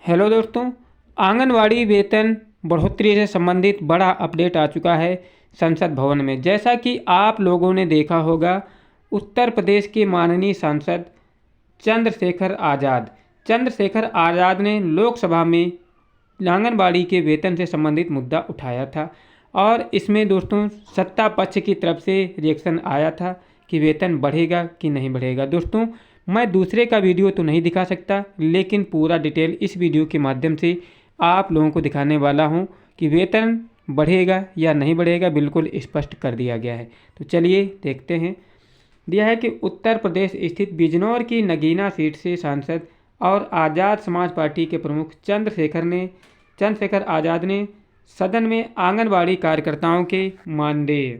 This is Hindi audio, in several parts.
हेलो दोस्तों, आंगनवाड़ी वेतन बढ़ोतरी से संबंधित बड़ा अपडेट आ चुका है संसद भवन में। जैसा कि आप लोगों ने देखा होगा, उत्तर प्रदेश के माननीय सांसद चंद्रशेखर आज़ाद ने लोकसभा में आंगनबाड़ी के वेतन से संबंधित मुद्दा उठाया था और इसमें दोस्तों सत्ता पक्ष की तरफ से रिएक्शन आया था कि वेतन बढ़ेगा कि नहीं बढ़ेगा। दोस्तों, मैं दूसरे का वीडियो तो नहीं दिखा सकता, लेकिन पूरा डिटेल इस वीडियो के माध्यम से आप लोगों को दिखाने वाला हूं कि वेतन बढ़ेगा या नहीं बढ़ेगा, बिल्कुल स्पष्ट कर दिया गया है। तो चलिए देखते हैं। दिया है कि उत्तर प्रदेश स्थित बिजनौर की नगीना सीट से सांसद और आज़ाद समाज पार्टी के प्रमुख चंद्रशेखर आज़ाद ने सदन में आंगनबाड़ी कार्यकर्ताओं के मानदेय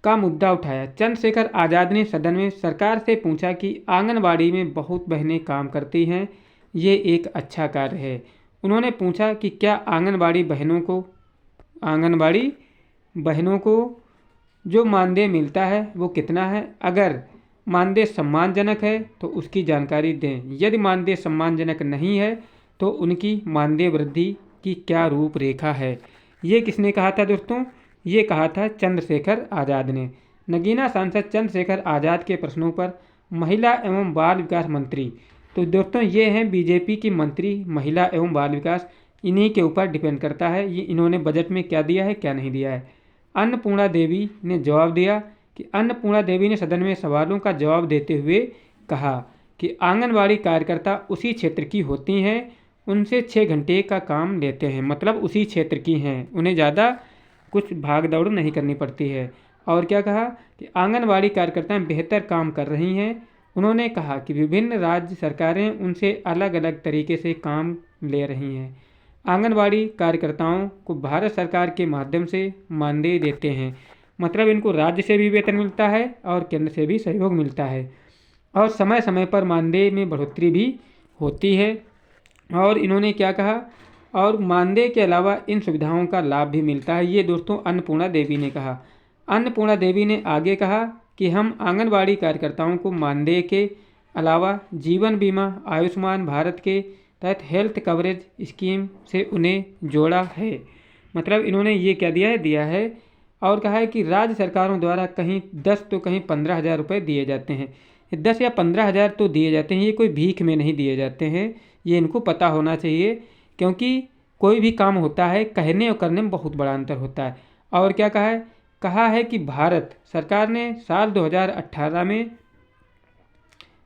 का मुद्दा उठाया। चंद्रशेखर आज़ाद ने सदन में सरकार से पूछा कि आंगनबाड़ी में बहुत बहनें काम करती हैं, ये एक अच्छा कार्य है। उन्होंने पूछा कि क्या आंगनबाड़ी बहनों को जो मानदेय मिलता है वो कितना है, अगर मानदेय सम्मानजनक है तो उसकी जानकारी दें, यदि मानदेय सम्मानजनक नहीं है तो उनकी मानदेय वृद्धि की क्या रूपरेखा है। ये किसने कहा था दोस्तों? ये कहा था चंद्रशेखर आज़ाद ने। नगीना सांसद चंद्रशेखर आज़ाद के प्रश्नों पर महिला एवं बाल विकास मंत्री, तो दोस्तों ये हैं बीजेपी की मंत्री महिला एवं बाल विकास, इन्हीं के ऊपर डिपेंड करता है ये इन्होंने बजट में क्या दिया है क्या नहीं दिया है। अन्नपूर्णा देवी ने जवाब दिया कि अन्नपूर्णा देवी ने सदन में सवालों का जवाब देते हुए कहा कि आंगनबाड़ी कार्यकर्ता उसी क्षेत्र की होती हैं, उनसे 6 घंटे का काम लेते हैं, मतलब उसी क्षेत्र की हैं, उन्हें ज़्यादा कुछ भाग दौड़ नहीं करनी पड़ती है। और क्या कहा कि आंगनबाड़ी कार्यकर्ताएं बेहतर काम कर रही हैं। उन्होंने कहा कि विभिन्न राज्य सरकारें उनसे अलग अलग तरीके से काम ले रही हैं। आंगनबाड़ी कार्यकर्ताओं को भारत सरकार के माध्यम से मानदेय देते हैं, मतलब इनको राज्य से भी वेतन मिलता है और केंद्र से भी सहयोग मिलता है और समय समय पर मानदेय में बढ़ोतरी भी होती है। और इन्होंने क्या कहा, और मानदेय के अलावा इन सुविधाओं का लाभ भी मिलता है। ये दोस्तों अन्नपूर्णा देवी ने कहा। अन्नपूर्णा देवी ने आगे कहा कि हम आंगनबाड़ी कार्यकर्ताओं को मानदेय के अलावा जीवन बीमा, आयुष्मान भारत के तहत हेल्थ कवरेज स्कीम से उन्हें जोड़ा है। मतलब इन्होंने ये क्या दिया है और कहा है कि राज्य सरकारों द्वारा कहीं 10 तो कहीं 15,000 रुपये दिए जाते हैं। 10 या 15,000 तो दिए जाते हैं, ये कोई भीख में नहीं दिए जाते हैं, ये इनको पता होना चाहिए, क्योंकि कोई भी काम होता है कहने और करने में बहुत बड़ा अंतर होता है। और क्या कहा है कि भारत सरकार ने साल 2018 में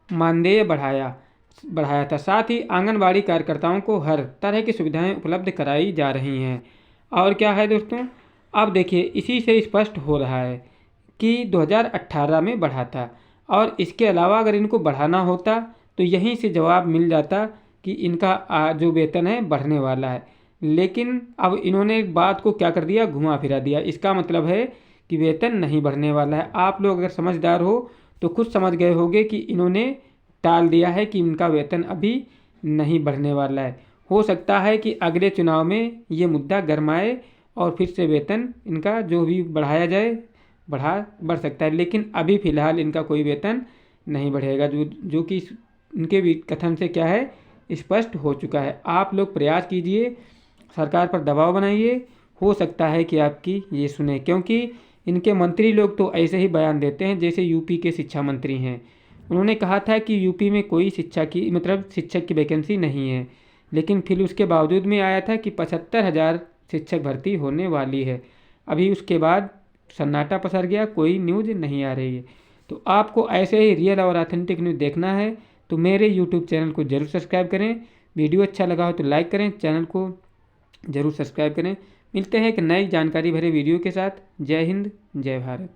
मानदेय बढ़ाया था। साथ ही आंगनबाड़ी कार्यकर्ताओं को हर तरह की सुविधाएं उपलब्ध कराई जा रही हैं। और क्या है दोस्तों, अब देखिए इसी से स्पष्ट हो रहा है कि 2018 में बढ़ा था और इसके अलावा अगर इनको बढ़ाना होता तो यहीं से जवाब मिल जाता कि इनका जो वेतन है बढ़ने वाला है। लेकिन अब इन्होंने बात को क्या कर दिया, घुमा फिरा दिया। इसका मतलब है कि वेतन नहीं बढ़ने वाला है। आप लोग अगर समझदार हो तो खुद समझ गए होंगे कि इन्होंने टाल दिया है कि इनका वेतन अभी नहीं बढ़ने वाला है। हो सकता है कि अगले चुनाव में ये मुद्दा गरमाए और फिर से वेतन इनका जो भी बढ़ाया जाए बढ़ सकता है, लेकिन अभी फ़िलहाल इनका कोई वेतन नहीं बढ़ेगा, जो कि इनके भी कथन से क्या है स्पष्ट हो चुका है। आप लोग प्रयास कीजिए, सरकार पर दबाव बनाइए, हो सकता है कि आपकी ये सुने, क्योंकि इनके मंत्री लोग तो ऐसे ही बयान देते हैं जैसे यूपी के शिक्षा मंत्री हैं। उन्होंने कहा था कि यूपी में कोई शिक्षक की वैकेंसी नहीं है, लेकिन फिर उसके बावजूद में आया था कि 75,000 शिक्षक भर्ती होने वाली है। अभी उसके बाद सन्नाटा पसर गया, कोई न्यूज़ नहीं आ रही है। तो आपको ऐसे ही रियल और ऑथेंटिक न्यूज़ देखना है तो मेरे यूट्यूब चैनल को ज़रूर सब्सक्राइब करें। वीडियो अच्छा लगा हो तो लाइक करें, चैनल को ज़रूर सब्सक्राइब करें। मिलते हैं एक नई जानकारी भरे वीडियो के साथ। जय हिंद, जय भारत।